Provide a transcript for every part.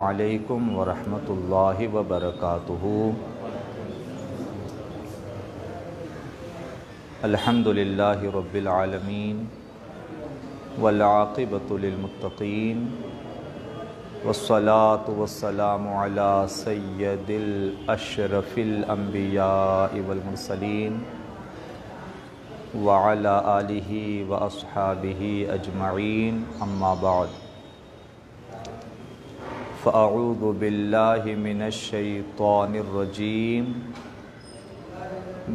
علیکم ورحمۃ اللہ وبرکاتہ۔ الحمد للہ رب العالمین والعاقبۃ للمتقین والصلاة والسلام علی سید الاشرف الانبیاء والمرسلین وعلی آلہ واصحابہ اجمعین، اما بعد فاعوذ باللہ من الشیطان الرجیم،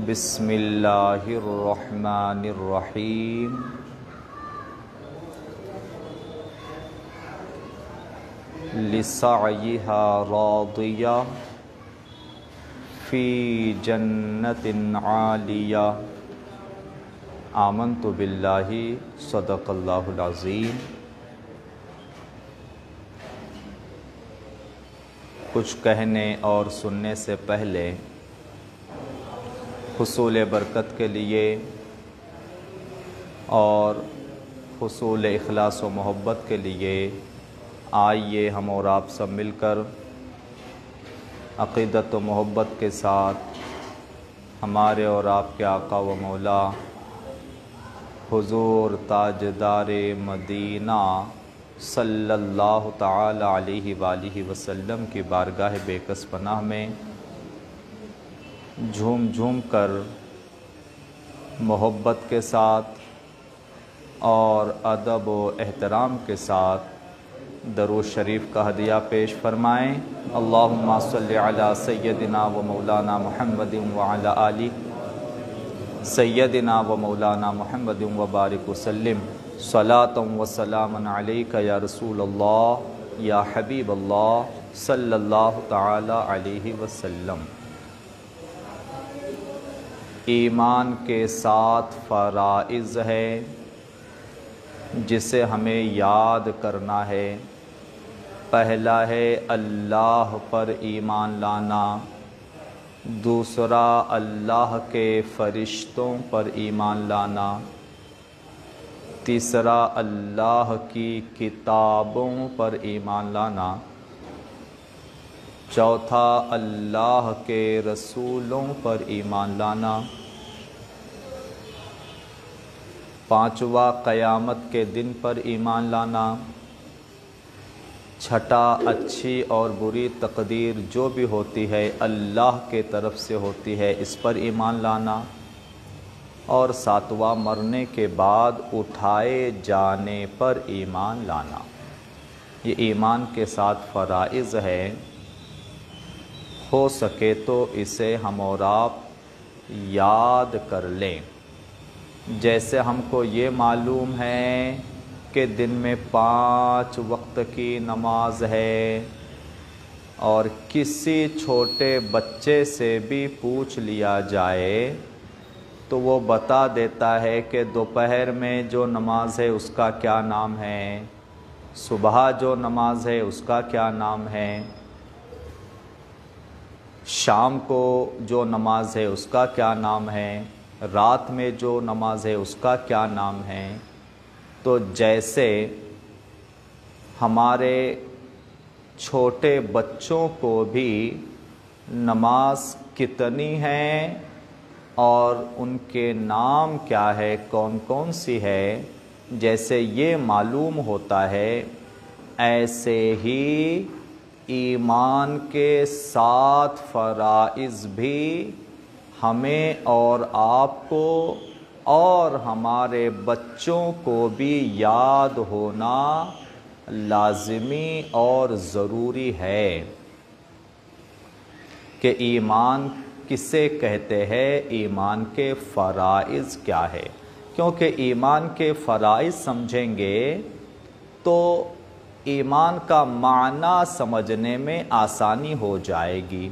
بسم اللہ الرحمن الرحیم۔ لسعیہا راضیہ فی جنت عالیہ، آمنت باللہ صدق اللہ العظیم۔ کچھ کہنے اور سننے سے پہلے حصول برکت کے لیے اور حصول اخلاص و محبت کے لیے آئیے ہم اور آپ سب مل کر عقیدت و محبت کے ساتھ ہمارے اور آپ کے آقا و مولا حضور تاجدار مدینہ صلی اللہ تعالی علیہ وآلہ وسلم کی بارگاہ بے کس پناہ میں جھوم جھوم کر محبت کے ساتھ اور ادب و احترام کے ساتھ درود شریف کا ہدیہ پیش فرمائیں۔ اللہم صلی علی سیدنا و مولانا محمد وعلی آلہ سیدنا و مولانا محمد وبارک وسلم، صلاۃ و سلام علیک یا رسول اللہ یا حبیب اللہ صلی اللہ تعالی علیہ وسلم۔ ایمان کے 7 فرائض ہے جسے ہمیں یاد کرنا ہے۔ پہلا ہے اللہ پر ایمان لانا، دوسرا اللہ کے فرشتوں پر ایمان لانا، تیسرا اللہ کی کتابوں پر ایمان لانا، چوتھا اللہ کے رسولوں پر ایمان لانا، پانچواں قیامت کے دن پر ایمان لانا، چھٹا اچھی اور بری تقدیر جو بھی ہوتی ہے اللہ کے طرف سے ہوتی ہے، اس پر ایمان لانا، اور ساتواں مرنے کے بعد اٹھائے جانے پر ایمان لانا۔ یہ ایمان کے 7 فرائض ہے۔ ہو سکے تو اسے ہم اور آپ یاد کر لیں۔ جیسے ہم کو یہ معلوم ہے کہ دن میں 5 وقت کی نماز ہے، اور کسی چھوٹے بچے سے بھی پوچھ لیا جائے تو وہ بتا دیتا ہے کہ دوپہر میں جو نماز ہے اس کا کیا نام ہے، صبح جو نماز ہے اس کا کیا نام ہے، شام کو جو نماز ہے اس کا کیا نام ہے، رات میں جو نماز ہے اس کا کیا نام ہے۔ تو جیسے ہمارے چھوٹے بچوں کو بھی نماز کتنی ہے اور ان کے نام کیا ہے، کون کون سی ہے، جیسے یہ معلوم ہوتا ہے، ایسے ہی ایمان کے 7 فرائض بھی ہمیں اور آپ کو اور ہمارے بچوں کو بھی یاد ہونا لازمی اور ضروری ہے۔ کہ ایمان کسے کہتے ہیں، ایمان کے فرائض کیا ہے؟ کیونکہ ایمان کے فرائض سمجھیں گے تو ایمان کا معنی سمجھنے میں آسانی ہو جائے گی۔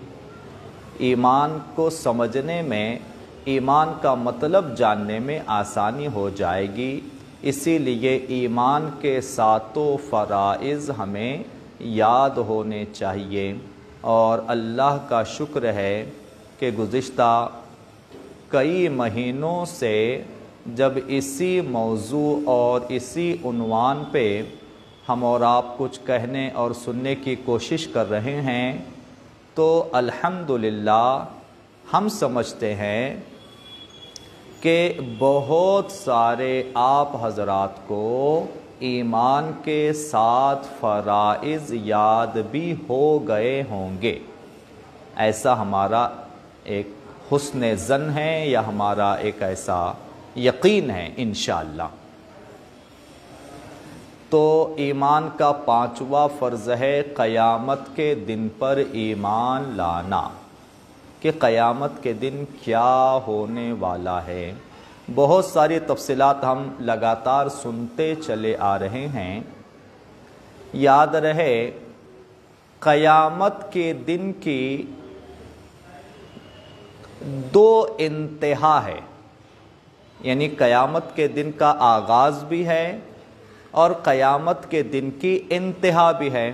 ایمان کو سمجھنے میں، ایمان کا مطلب جاننے میں آسانی ہو جائے گی۔ اسی لیے ایمان کے 7 فرائض ہمیں یاد ہونے چاہیے۔ اور اللہ کا شکر ہے کہ گزشتہ کئی مہینوں سے جب اسی موضوع اور اسی عنوان پہ ہم اور آپ کچھ کہنے اور سننے کی کوشش کر رہے ہیں تو الحمدللہ ہم سمجھتے ہیں کہ بہت سارے آپ حضرات کو ایمان کے 7 فرائض یاد بھی ہو گئے ہوں گے، ایسا ہمارا ایک حسن ظن ہے یا ہمارا ایک ایسا یقین ہے انشاءاللہ۔ تو ایمان کا 5واں فرض ہے قیامت کے دن پر ایمان لانا، کہ قیامت کے دن کیا ہونے والا ہے۔ بہت ساری تفصیلات ہم لگاتار سنتے چلے آ رہے ہیں۔ یاد رہے قیامت کے دن کی 2 انتہا ہے، یعنی قیامت کے دن کا آغاز بھی ہے اور قیامت کے دن کی انتہا بھی ہے۔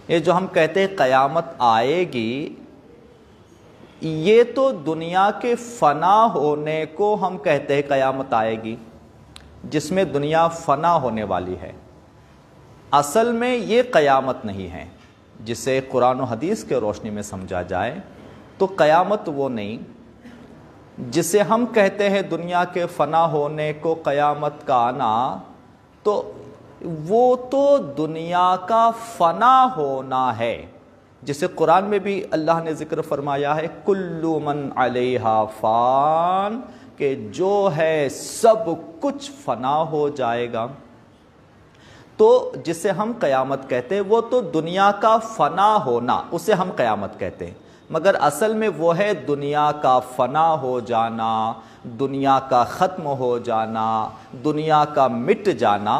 یہ جو ہم کہتے ہیں قیامت آئے گی، یہ تو دنیا کے فنا ہونے کو ہم کہتے ہیں قیامت آئے گی، جس میں دنیا فنا ہونے والی ہے۔ اصل میں یہ قیامت نہیں ہے، جسے قرآن و حدیث کے روشنی میں سمجھا جائے تو قیامت وہ نہیں جسے ہم کہتے ہیں دنیا کے فنا ہونے کو قیامت کا آنا، تو وہ تو دنیا کا فنا ہونا ہے، جسے قرآن میں بھی اللہ نے ذکر فرمایا ہے کل من علیہا فان، کہ جو ہے سب کچھ فنا ہو جائے گا۔ تو جسے ہم قیامت کہتے ہیں وہ تو دنیا کا فنا ہونا، اسے ہم قیامت کہتے ہیں، مگر اصل میں وہ ہے دنیا کا فنا ہو جانا، دنیا کا ختم ہو جانا، دنیا کا مٹ جانا،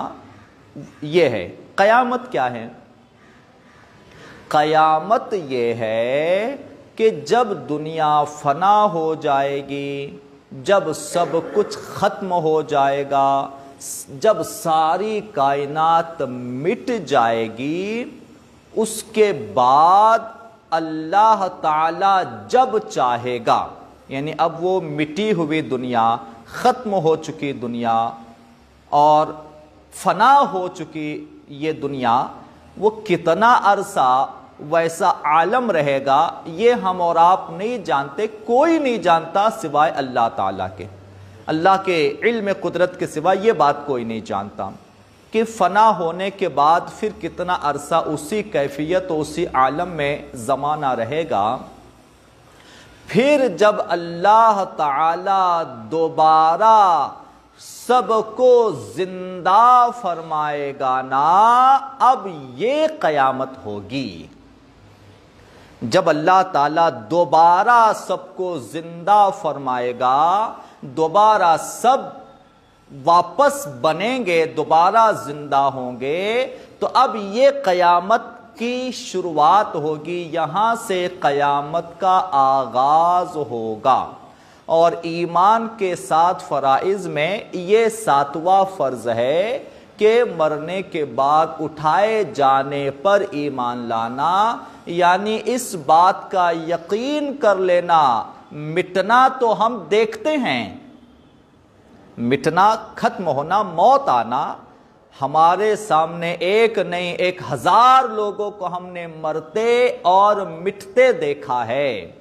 یہ ہے قیامت۔ کیا ہے قیامت؟ یہ ہے کہ جب دنیا فنا ہو جائے گی، جب سب کچھ ختم ہو جائے گا، جب ساری کائنات مٹ جائے گی، اس کے بعد اللہ تعالی جب چاہے گا، یعنی اب وہ مٹی ہوئی دنیا، ختم ہو چکی دنیا اور فنا ہو چکی یہ دنیا، وہ کتنا عرصہ ویسا عالم رہے گا یہ ہم اور آپ نہیں جانتے، کوئی نہیں جانتا سوائے اللہ تعالیٰ کے۔ اللہ کے علم قدرت کے سوا یہ بات کوئی نہیں جانتا کہ فنا ہونے کے بعد پھر کتنا عرصہ اسی کیفیت و اسی عالم میں زمانہ رہے گا۔ پھر جب اللہ تعالی دوبارہ سب کو زندہ فرمائے گا نا، اب یہ قیامت ہوگی۔ جب اللہ تعالیٰ دوبارہ سب کو زندہ فرمائے گا، دوبارہ سب واپس بنیں گے، دوبارہ زندہ ہوں گے، تو اب یہ قیامت کی شروعات ہوگی، یہاں سے قیامت کا آغاز ہوگا۔ اور ایمان کے 7 فرائض میں یہ 7واں فرض ہے کہ مرنے کے بعد اٹھائے جانے پر ایمان لانا، یعنی اس بات کا یقین کر لینا۔ مٹنا تو ہم دیکھتے ہیں، مٹنا، ختم ہونا، موت آنا ہمارے سامنے ایک نہیں 1000 لوگوں کو ہم نے مرتے اور مٹتے دیکھا ہے۔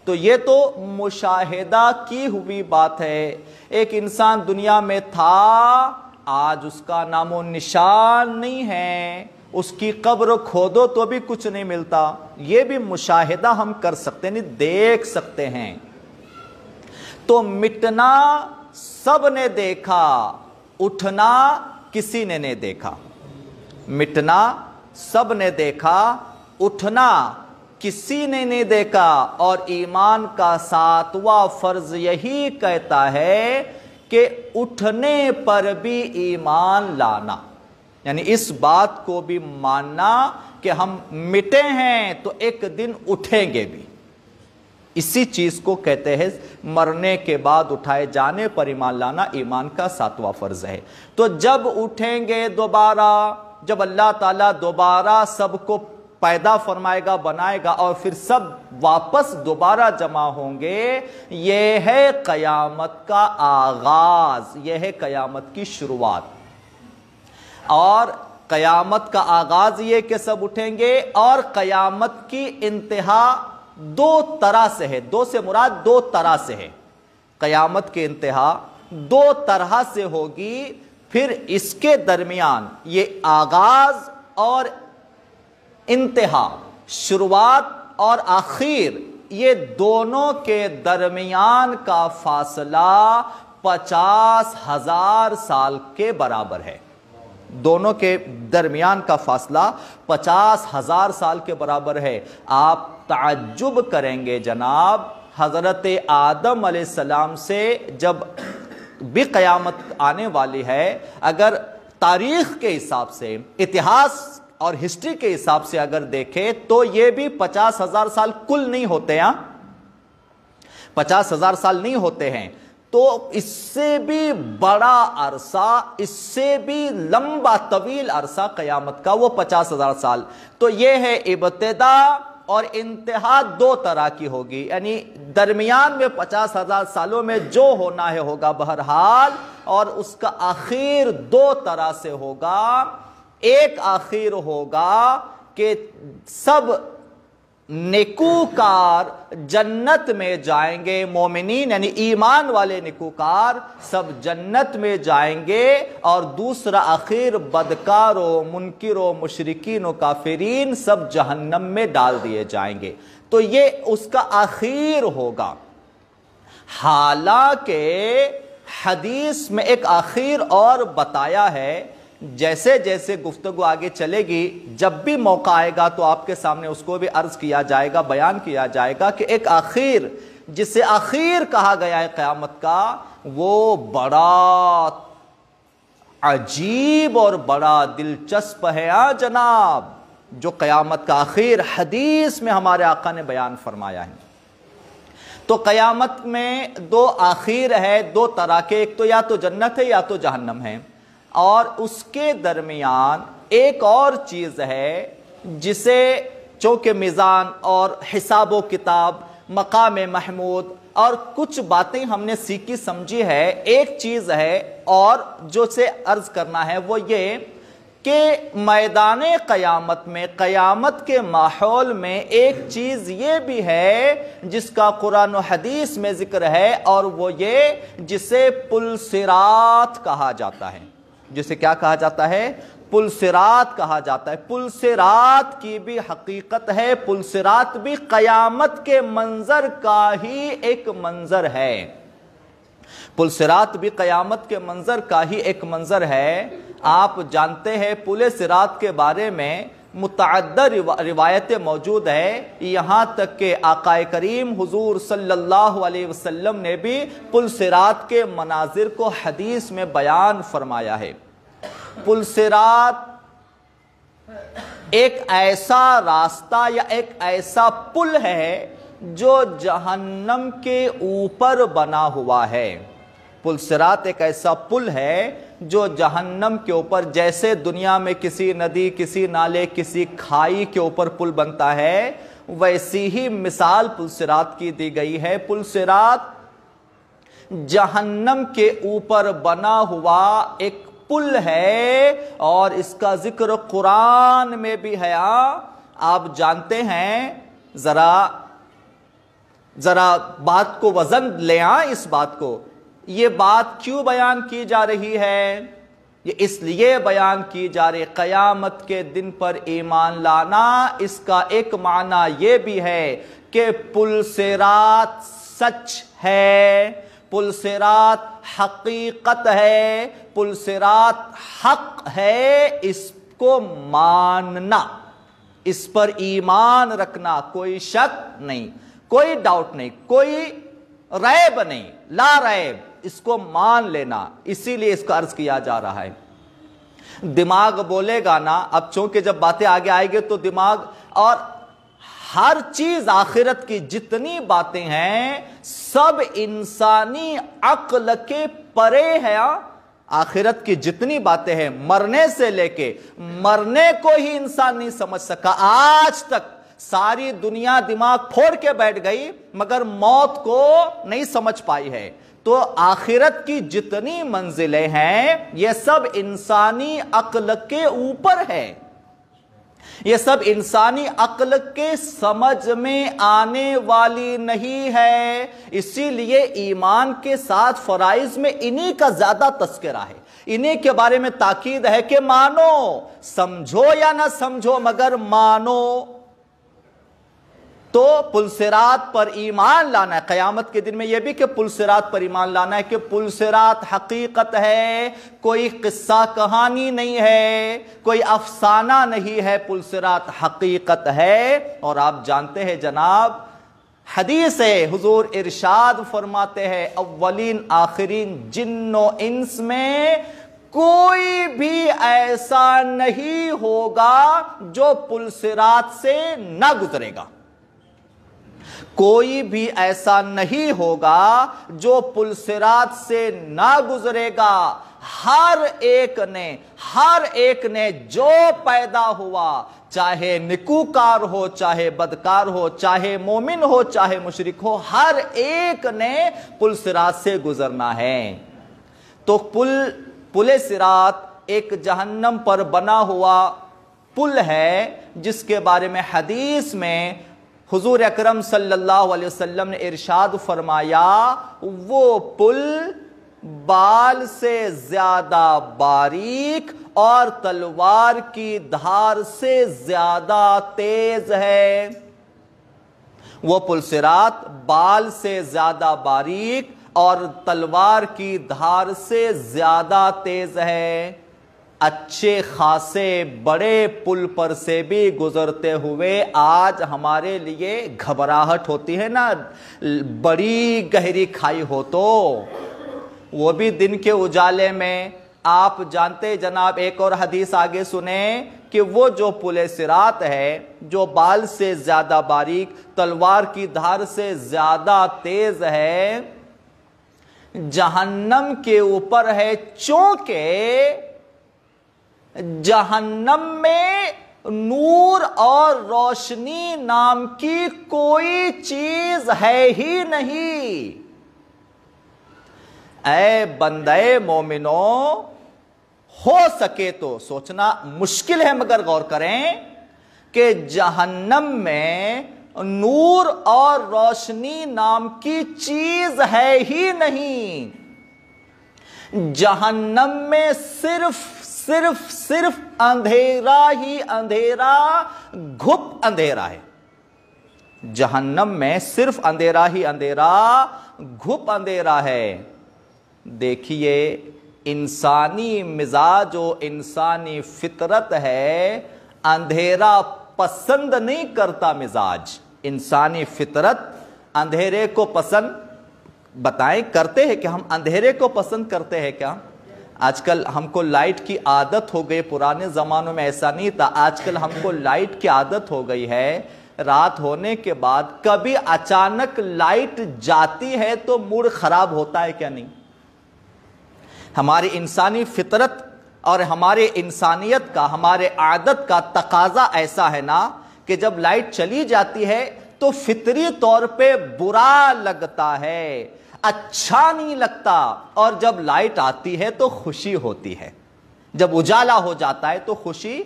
تو یہ تو مشاہدہ کی ہوئی بات ہے۔ ایک انسان دنیا میں تھا، آج اس کا نام و نشان نہیں ہے، اس کی قبر کھودو تو بھی کچھ نہیں ملتا۔ یہ بھی مشاہدہ ہم کر سکتے ہیں، دیکھ سکتے ہیں۔ تو مٹنا سب نے دیکھا، اٹھنا کسی نے نہیں دیکھا۔ مٹنا سب نے دیکھا، اٹھنا کسی نے نہیں دیکھا۔ اور ایمان کا 7واں فرض یہی کہتا ہے کہ اٹھنے پر بھی ایمان لانا، یعنی اس بات کو بھی ماننا کہ ہم مٹے ہیں تو ایک دن اٹھیں گے بھی۔ اسی چیز کو کہتے ہیں مرنے کے بعد اٹھائے جانے پر ایمان لانا، ایمان کا 7واں فرض ہے۔ تو جب اٹھیں گے دوبارہ، جب اللہ تعالیٰ دوبارہ سب کو پیدا فرمائے گا، بنائے گا، اور پھر سب واپس دوبارہ جمع ہوں گے، یہ ہے قیامت کا آغاز، یہ ہے قیامت کی شروعات۔ اور قیامت کا آغاز یہ کہ سب اٹھیں گے، اور قیامت کی انتہا دو طرح سے ہے، دو سے مراد دو طرح سے ہے، قیامت کی انتہا دو طرح سے ہوگی، پھر اس کے درمیان یہ آغاز اور انتہا، شروعات اور آخر، یہ دونوں کے درمیان کا فاصلہ 50,000 سال کے برابر ہے، دونوں کے درمیان کا فاصلہ 50,000 سال کے برابر ہے۔ آپ تعجب کریں گے جناب، حضرت آدم علیہ السلام سے جب بھی قیامت آنے والی ہے، اگر تاریخ کے حساب سے، اتہاس اور ہسٹری کے حساب سے اگر دیکھیں تو یہ بھی 50,000 سال کل نہیں ہوتے ہیں، 50,000 سال نہیں ہوتے ہیں، تو اس سے بھی بڑا عرصہ، اس سے بھی لمبا طویل عرصہ قیامت کا، وہ 50,000 سال۔ تو یہ ہے ابتدا اور انتہا دو طرح کی ہوگی، یعنی درمیان میں 50,000 سالوں میں جو ہونا ہے ہوگا بہرحال، اور اس کا آخر دو طرح سے ہوگا۔ ایک آخر ہوگا کہ سب نیکوکار جنت میں جائیں گے، مومنین یعنی ایمان والے نیکوکار سب جنت میں جائیں گے، اور دوسرا آخر بدکار و منکر و مشرکین و کافرین سب جہنم میں ڈال دیے جائیں گے۔ تو یہ اس کا آخر ہوگا۔ حالانکہ حدیث میں ایک آخر اور بتایا ہے، جیسے جیسے گفتگو آگے چلے گی، جب بھی موقع آئے گا تو آپ کے سامنے اس کو بھی عرض کیا جائے گا، بیان کیا جائے گا کہ ایک آخر جسے آخر کہا گیا ہے قیامت کا، وہ بڑا عجیب اور بڑا دلچسپ ہے جناب، جو قیامت کا آخر حدیث میں ہمارے آقا نے بیان فرمایا ہے۔ تو قیامت میں دو آخر ہے، دو طرح کے، ایک تو یا تو جنت ہے یا تو جہنم ہے، اور اس کے درمیان ایک اور چیز ہے جسے چونکہ میزان اور حساب و کتاب، مقام محمود اور کچھ باتیں ہم نے سیکھی سمجھی ہے، ایک چیز ہے اور جو سے عرض کرنا ہے وہ یہ کہ میدان قیامت میں، قیامت کے ماحول میں ایک چیز یہ بھی ہے جس کا قرآن و حدیث میں ذکر ہے، اور وہ یہ جسے پل صراط کہا جاتا ہے، جسے کیا کہا جاتا ہے؟ پل صراط کہا جاتا ہے۔ پل صراط کی بھی حقیقت ہے، پل صراط بھی قیامت کے منظر کا ہی ایک منظر ہے، پل صراط بھی قیامت کے منظر کا ہی ایک منظر ہے۔ آپ جانتے ہیں پل صراط کے بارے میں متعدد روایتیں موجود ہیں، یہاں تک کہ آقا کریم حضور صلی اللہ علیہ وسلم نے بھی پل صراط کے مناظر کو حدیث میں بیان فرمایا ہے۔ پل صراط ایک ایسا راستہ یا ایک ایسا پل ہے جو جہنم کے اوپر بنا ہوا ہے۔ پل صراط ایک ایسا پل ہے جو جہنم کے اوپر، جیسے دنیا میں کسی ندی، کسی نالے، کسی کھائی کے اوپر پل بنتا ہے، ویسی ہی مثال پل صراط کی دی گئی ہے۔ پل صراط جہنم کے اوپر بنا ہوا ایک پل ہے، اور اس کا ذکر قرآن میں بھی ہے۔ آپ جانتے ہیں، ذرا بات کو وزن لے اس بات کو، یہ بات کیوں بیان کی جا رہی ہے؟ یہ اس لیے بیان کی جا رہی، قیامت کے دن پر ایمان لانا، اس کا ایک معنی یہ بھی ہے کہ پل صراط سچ ہے، پل صراط حقیقت ہے، پل صراط حق ہے، اس کو ماننا، اس پر ایمان رکھنا، کوئی شک نہیں، کوئی ڈاؤٹ نہیں، کوئی ریب نہیں، لا ریب، اس کو مان لینا، اسی لیے اس کو عرض کیا جا رہا ہے۔ دماغ بولے گا نا، اب چونکہ جب باتیں آگے آئیں گے تو دماغ اور ہر چیز آخرت کی جتنی باتیں ہیں سب انسانی عقل کے پرے ہے۔ آخرت کی جتنی باتیں ہیں، مرنے سے لے کے مرنے کو ہی انسان نہیں سمجھ سکا آج تک۔ ساری دنیا دماغ پھوڑ کے بیٹھ گئی مگر موت کو نہیں سمجھ پائی ہے، تو آخرت کی جتنی منزلیں ہیں یہ سب انسانی عقل کے اوپر ہے، یہ سب انسانی عقل کے سمجھ میں آنے والی نہیں ہے۔ اسی لیے ایمان کے ساتھ فرائض میں انہی کا زیادہ تذکرہ ہے، انہی کے بارے میں تاکید ہے کہ مانو، سمجھو یا نہ سمجھو مگر مانو۔ تو پل صراط پر ایمان لانا ہے، قیامت کے دن میں یہ بھی کہ پل صراط پر ایمان لانا ہے کہ پل صراط حقیقت ہے، کوئی قصہ کہانی نہیں ہے، کوئی افسانہ نہیں ہے، پل صراط حقیقت ہے۔ اور آپ جانتے ہیں جناب، حدیث ہے، حضور ارشاد فرماتے ہیں اولین آخرین جن و انس میں کوئی بھی ایسا نہیں ہوگا جو پل صراط سے نہ گزرے گا، کوئی بھی ایسا نہیں ہوگا جو پل صراط سے نہ گزرے گا۔ ہر ایک نے جو پیدا ہوا، چاہے نیکوکار ہو چاہے بدکار ہو، چاہے مومن ہو چاہے مشرک ہو، ہر ایک نے پل صراط سے گزرنا ہے۔ تو پل صراط ایک جہنم پر بنا ہوا پل ہے جس کے بارے میں حدیث میں حضور اکرم صلی اللہ علیہ وسلم نے ارشاد فرمایا، وہ پل بال سے زیادہ باریک اور تلوار کی دھار سے زیادہ تیز ہے۔ وہ پل صراط بال سے زیادہ باریک اور تلوار کی دھار سے زیادہ تیز ہے۔ اچھے خاصے بڑے پل پر سے بھی گزرتے ہوئے آج ہمارے لیے گھبراہٹ ہوتی ہے نا، بڑی گہری کھائی ہو تو وہ بھی دن کے اجالے میں۔ آپ جانتے جناب، ایک اور حدیث آگے سنیں کہ وہ جو پل صراط ہے جو بال سے زیادہ باریک تلوار کی دھار سے زیادہ تیز ہے، جہنم کے اوپر ہے، چونکہ جہنم میں نور اور روشنی نام کی کوئی چیز ہے ہی نہیں۔ اے بندے مومنو، ہو سکے تو سوچنا مشکل ہے مگر غور کریں کہ جہنم میں نور اور روشنی نام کی چیز ہے ہی نہیں۔ جہنم میں صرف اندھیرا ہی اندھیرا، گھپ اندھیرا ہے۔ جہنم میں صرف اندھیرا ہی اندھیرا، گھپ اندھیرا ہے۔ دیکھیے، انسانی مزاج و انسانی فطرت ہے، اندھیرا پسند نہیں کرتا مزاج۔ انسانی فطرت اندھیرے کو پسند، بتائیں کرتے ہیں کہ ہم اندھیرے کو پسند کرتے ہیں کیا؟ آج کل ہم کو لائٹ کی عادت ہو گئی، پرانے زمانوں میں ایسا نہیں تھا۔ آج کل ہم کو لائٹ کی عادت ہو گئی ہے، رات ہونے کے بعد کبھی اچانک لائٹ جاتی ہے تو موڈ خراب ہوتا ہے کیا نہیں؟ ہماری انسانی فطرت اور ہمارے انسانیت کا، ہمارے عادت کا تقاضا ایسا ہے نا کہ جب لائٹ چلی جاتی ہے تو فطری طور پہ برا لگتا ہے، اچھا نہیں لگتا، اور جب لائٹ آتی ہے تو خوشی ہوتی ہے۔ جب اجالا ہو جاتا ہے تو خوشی،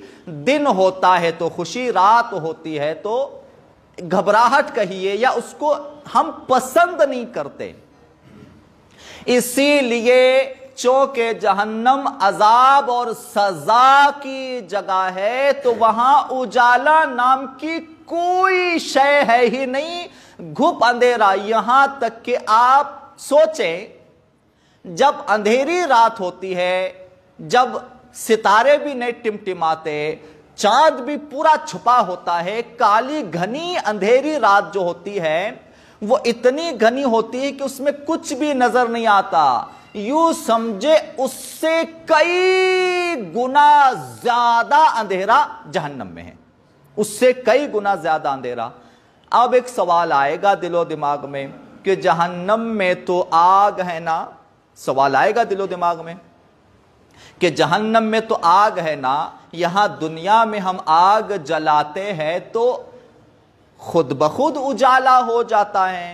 دن ہوتا ہے تو خوشی، رات ہوتی ہے تو گھبراہٹ کہیے، یا اس کو ہم پسند نہیں کرتے۔ اسی لیے چونکہ جہنم عذاب اور سزا کی جگہ ہے تو وہاں اجالا نام کی کوئی شے ہے ہی نہیں، گھپ اندھیرا۔ یہاں تک کہ آپ سوچیں، جب اندھیری رات ہوتی ہے، جب ستارے بھی نہیں ٹمٹماتے، چاند بھی پورا چھپا ہوتا ہے، کالی گھنی اندھیری رات جو ہوتی ہے وہ اتنی گھنی ہوتی ہے کہ اس میں کچھ بھی نظر نہیں آتا، یوں سمجھے اس سے کئی گنا زیادہ اندھیرا جہنم میں ہے، اس سے کئی گنا زیادہ اندھیرا۔ اب ایک سوال آئے گا دل و دماغ میں کہ جہنم میں تو آگ ہے نا، سوال آئے گا دل و دماغ میں کہ جہنم میں تو آگ ہے نا، یہاں دنیا میں ہم آگ جلاتے ہیں تو خود بخود اجالا ہو جاتا ہے،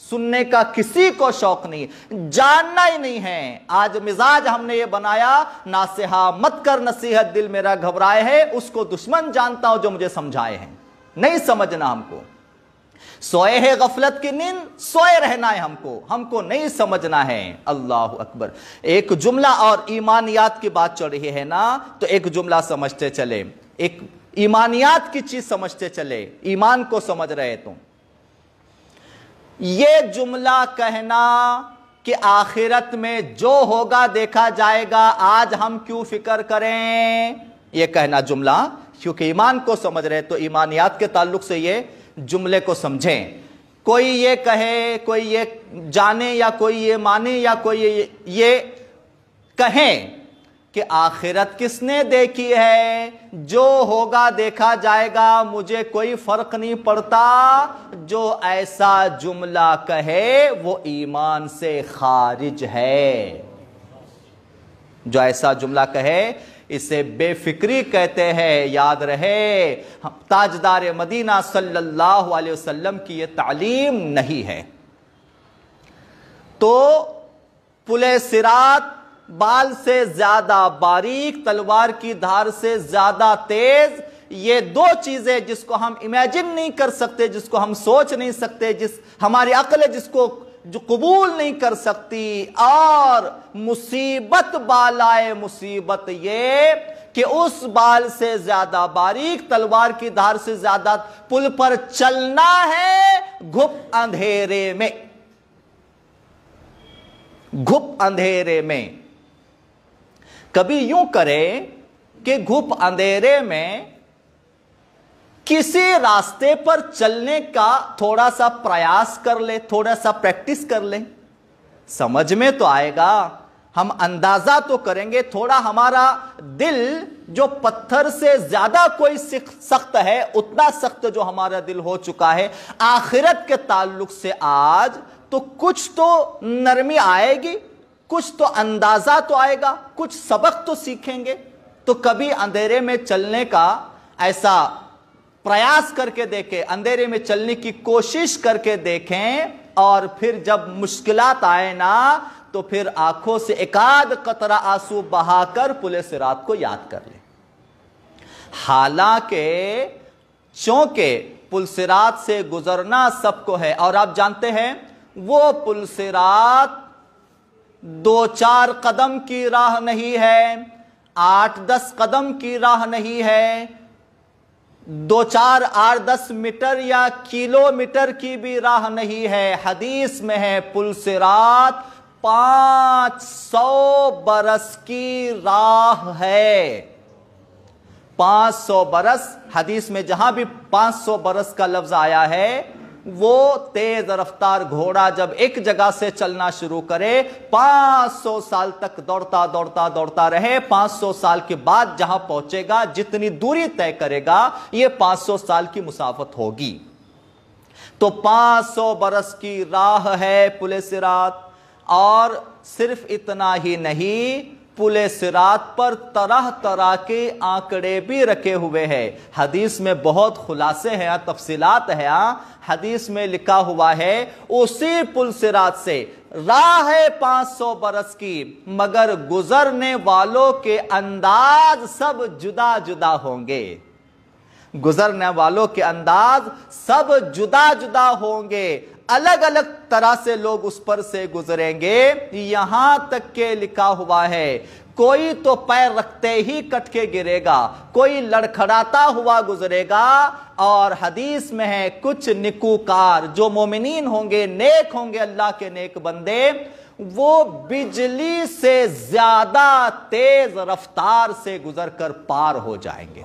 سننے کا کسی کو شوق نہیں، جاننا ہی نہیں ہے۔ آج مزاج ہم نے یہ بنایا، ناصحہ مت کر نصیحت دل میرا گھبرائے ہے، اس کو دشمن جانتا ہوں جو مجھے سمجھائے ہیں۔ نہیں سمجھنا ہم کو، سوئے ہے غفلت کی نیند، سوئے رہنا ہے ہم کو نہیں سمجھنا ہے۔ اللہ اکبر۔ ایک جملہ اور ایمانیات کی بات چل رہی ہے نا، تو ایک جملہ سمجھتے چلے، ایک ایمانیات کی چیز سمجھتے چلے، ایمان کو سمجھ رہے تو یہ جملہ کہنا کہ آخرت میں جو ہوگا دیکھا جائے گا، آج ہم کیوں فکر کریں، یہ کہنا جملہ، کیونکہ ایمان کو سمجھ رہے تو ایمانیات کے تعلق سے یہ جملے کو سمجھیں۔ کوئی یہ کہے، کوئی یہ جانے، یا کوئی یہ مانے، یا کوئی یہ کہیں کہ آخرت کس نے دیکھی ہے، جو ہوگا دیکھا جائے گا، مجھے کوئی فرق نہیں پڑتا، جو ایسا جملہ کہے وہ ایمان سے خارج ہے۔ جو ایسا جملہ کہے اسے بے فکری کہتے ہیں۔ یاد رہے، تاجدار مدینہ صلی اللہ علیہ وسلم کی یہ تعلیم نہیں ہے۔ تو پلے صراط بال سے زیادہ باریک، تلوار کی دھار سے زیادہ تیز، یہ دو چیزیں جس کو ہم امیجن نہیں کر سکتے، جس کو ہم سوچ نہیں سکتے، جس ہماری عقل جس کو جو قبول نہیں کر سکتی، اور مصیبت بالائے مصیبت یہ کہ اس بال سے زیادہ باریک، تلوار کی دھار سے زیادہ پل پر چلنا ہے گھپ اندھیرے میں، گھپ اندھیرے میں۔ کبھی یوں کرے کہ گھپ اندھیرے میں کسی راستے پر چلنے کا تھوڑا سا پریاس کر لے، تھوڑا سا پریکٹس کر لیں، سمجھ میں تو آئے گا، ہم اندازہ تو کریں گے۔ تھوڑا ہمارا دل جو پتھر سے زیادہ کوئی سخت ہے، اتنا سخت جو ہمارا دل ہو چکا ہے آخرت کے تعلق سے آج، تو کچھ تو نرمی آئے گی، کچھ تو اندازہ تو آئے گا، کچھ سبق تو سیکھیں گے۔ تو کبھی اندھیرے میں چلنے کا ایسا پریاس کر کے دیکھیں، اندھیرے میں چلنے کی کوشش کر کے دیکھیں، اور پھر جب مشکلات آئے نا تو پھر آنکھوں سے ایک آدھ قطرہ آنسو بہا کر پل صراط کو یاد کر لیں۔ حالانکہ چونکہ پل صراط سے گزرنا سب کو ہے، اور آپ جانتے ہیں وہ پل صراط 2-4 قدم کی راہ نہیں ہے، 8-10 قدم کی راہ نہیں ہے، 2-4-8-10 میٹر یا کلومیٹر کی بھی راہ نہیں ہے۔ حدیث میں ہے پل صراط 500 برس کی راہ ہے۔ 500 برس، حدیث میں جہاں بھی 500 برس کا لفظ آیا ہے، وہ تیز رفتار گھوڑا جب ایک جگہ سے چلنا شروع کرے 500 سال تک دوڑتا دوڑتا دوڑتا رہے، 500 سال کے بعد جہاں پہنچے گا، جتنی دوری طے کرے گا، یہ 500 سال کی مسافت ہوگی۔ تو 500 برس کی راہ ہے پل صراط، اور صرف اتنا ہی نہیں، پل صراط پر طرح طرح کے آنکڑے بھی رکھے ہوئے ہیں۔ حدیث میں بہت خلاصے ہیں، تفصیلات ہیں۔ حدیث میں لکھا ہوا ہے اسی پل صراط سے راہ ہے 500 برس کی، مگر گزرنے والوں کے انداز سب جدا جدا ہوں گے۔ گزرنے والوں کے انداز سب جدا جدا ہوں گے، الگ الگ طرح سے لوگ اس پر سے گزریں گے۔ یہاں تک کہ لکھا ہوا ہے کوئی تو پیر رکھتے ہی کٹ کے گرے گا، کوئی لڑکھڑاتا ہوا گزرے گا، اور حدیث میں ہے کچھ نیکوکار جو مومنین ہوں گے، نیک ہوں گے، اللہ کے نیک بندے، وہ بجلی سے زیادہ تیز رفتار سے گزر کر پار ہو جائیں گے۔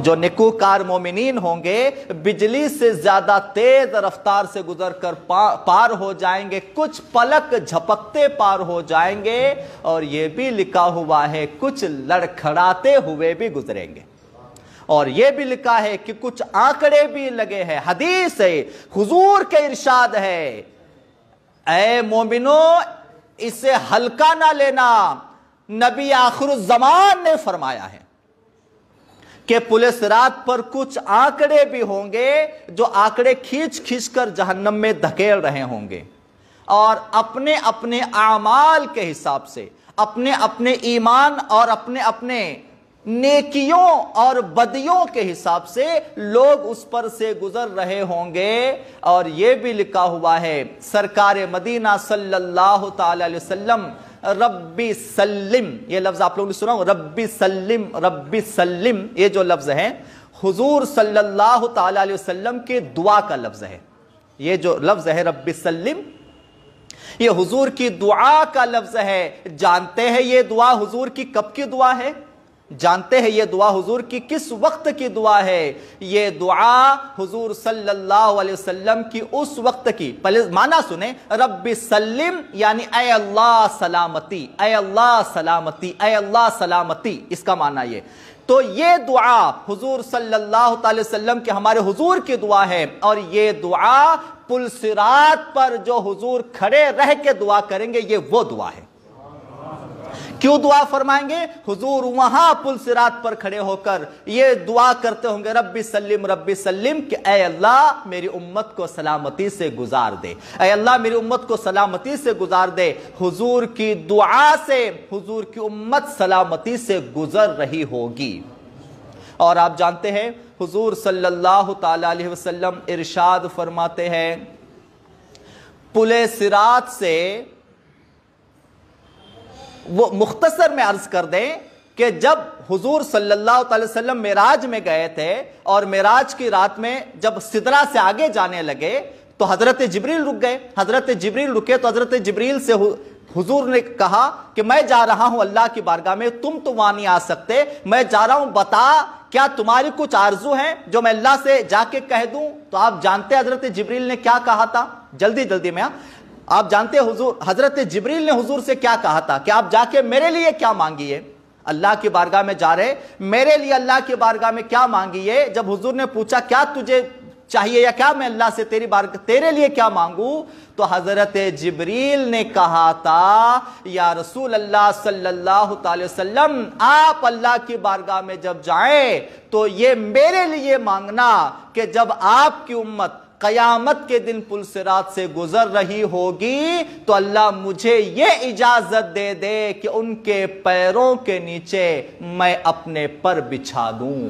جو نیکوکار مومنین ہوں گے بجلی سے زیادہ تیز رفتار سے گزر کر پار ہو جائیں گے، کچھ پلک جھپکتے پار ہو جائیں گے، اور یہ بھی لکھا ہوا ہے کچھ لڑکھڑاتے ہوئے بھی گزریں گے، اور یہ بھی لکھا ہے کہ کچھ آنکڑے بھی لگے ہیں۔ حدیث ہے، حضور کے ارشاد ہے، اے مومنو اسے ہلکا نہ لینا، نبی آخر الزمان نے فرمایا ہے کہ پولیس رات پر کچھ آنکڑے بھی ہوں گے جو آنکڑے کھینچ کھینچ کر جہنم میں دھکیل رہے ہوں گے، اور اپنے اپنے اعمال کے حساب سے، اپنے اپنے ایمان اور اپنے اپنے نیکیوں اور بدیوں کے حساب سے لوگ اس پر سے گزر رہے ہوں گے۔ اور یہ بھی لکھا ہوا ہے سرکار مدینہ صلی اللہ تعالی علیہ وسلم ربی سلم، یہ لفظ آپ لوگوں نے سنا، ربی سلم ربی سلم، یہ جو لفظ ہے حضور صلی اللہ تعالی علیہ وسلم کے دعا کا لفظ ہے۔ یہ جو لفظ ہے ربی سلم، یہ حضور کی دعا کا لفظ ہے۔ جانتے ہیں یہ دعا حضور کی کب کی دعا ہے؟ جانتے ہیں یہ دعا حضور کی کس وقت کی دعا ہے؟ یہ دعا حضور صلی اللہ علیہ وسلم کی اس وقت کی، پہلے معنی سنیں، رب سلم یعنی اے اللہ سلامتی، اے اللہ سلامتی، اے اللہ سلامتی، اس کا معنی یہ۔ تو یہ دعا حضور صلی اللہ علیہ وسلم کے ہمارے حضور کی دعا ہے، اور یہ دعا پل صراط پر جو حضور کھڑے رہ کے دعا کریں گے، یہ وہ دعا ہے۔ کیوں دعا فرمائیں گے؟ حضور وہاں پل صراط پر کھڑے ہو کر یہ دعا کرتے ہوں گے ربی سلم کہ اے اللہ میری امت کو سلامتی سے گزار دے، اے اللہ میری امت کو سلامتی سے گزار دے۔ حضور کی دعا سے حضور کی امت سلامتی سے گزر رہی ہوگی۔ اور آپ جانتے ہیں حضور صلی اللہ تعالی علیہ وسلم ارشاد فرماتے ہیں، پل صراط سے، وہ مختصر میں عرض کر دیں کہ جب حضور صلی اللہ علیہ وسلم معراج میں گئے تھے اور معراج کی رات میں جب سدرہ سے آگے جانے لگے تو حضرت جبریل رک گئے۔ حضرت جبریل رکے تو حضرت جبریل سے حضور نے کہا کہ میں جا رہا ہوں اللہ کی بارگاہ میں، تم تو وہاں نہیں آ سکتے، میں جا رہا ہوں، بتا کیا تمہاری کچھ آرزو ہیں جو میں اللہ سے جا کے کہہ دوں؟ تو آپ جانتے ہیں حضرت جبریل نے کیا کہا تھا؟ جلدی میں آپ جانتے ہیں حضرت جبریل نے حضور سے کیا کہا تھا کہ آپ جا کے میرے لیے کیا مانگیے؟ اللہ کی بارگاہ میں جا رہے، میرے لیے اللہ کی بارگاہ میں کیا مانگیے؟ جب حضور نے پوچھا کیا تجھے چاہیے یا کیا میں اللہ سے تیرے لیے کیا مانگوں، تو حضرت جبریل نے کہا تھا یا رسول اللہ صلی اللہ علیہ وسلم، آپ اللہ کی بارگاہ میں جب جائیں تو یہ میرے لیے مانگنا کہ جب آپ کی امت قیامت کے دن پل صراط سے گزر رہی ہوگی تو اللہ مجھے یہ اجازت دے دے کہ ان کے پیروں کے نیچے میں اپنے پر بچھا دوں،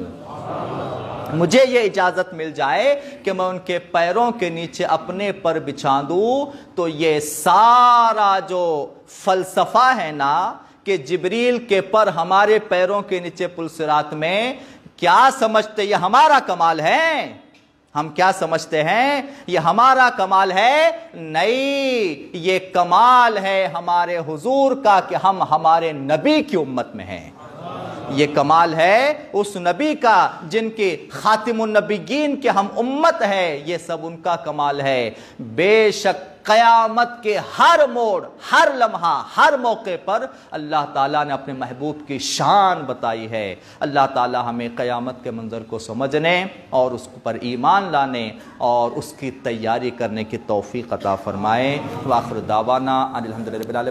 مجھے یہ اجازت مل جائے کہ میں ان کے پیروں کے نیچے اپنے پر بچھا دوں۔ تو یہ سارا جو فلسفہ ہے نا کہ جبریل کے پر ہمارے پیروں کے نیچے پل صراط میں، کیا سمجھتے یہ ہمارا کمال ہے؟ ہم کیا سمجھتے ہیں یہ ہمارا کمال ہے؟ نہیں، یہ کمال ہے ہمارے حضور کا کہ ہم ہمارے نبی کی امت میں ہیں۔ یہ کمال ہے اس نبی کا جن کے خاتم النبیین کے ہم امت ہے، یہ سب ان کا کمال ہے۔ بے شک قیامت کے ہر موڑ، ہر لمحہ، ہر موقع پر اللہ تعالیٰ نے اپنے محبوب کی شان بتائی ہے۔ اللہ تعالیٰ ہمیں قیامت کے منظر کو سمجھنے اور اس پر ایمان لانے اور اس کی تیاری کرنے کی توفیق عطا فرمائے۔ وآخر دعوانا ان الحمدللہ رب العالمین۔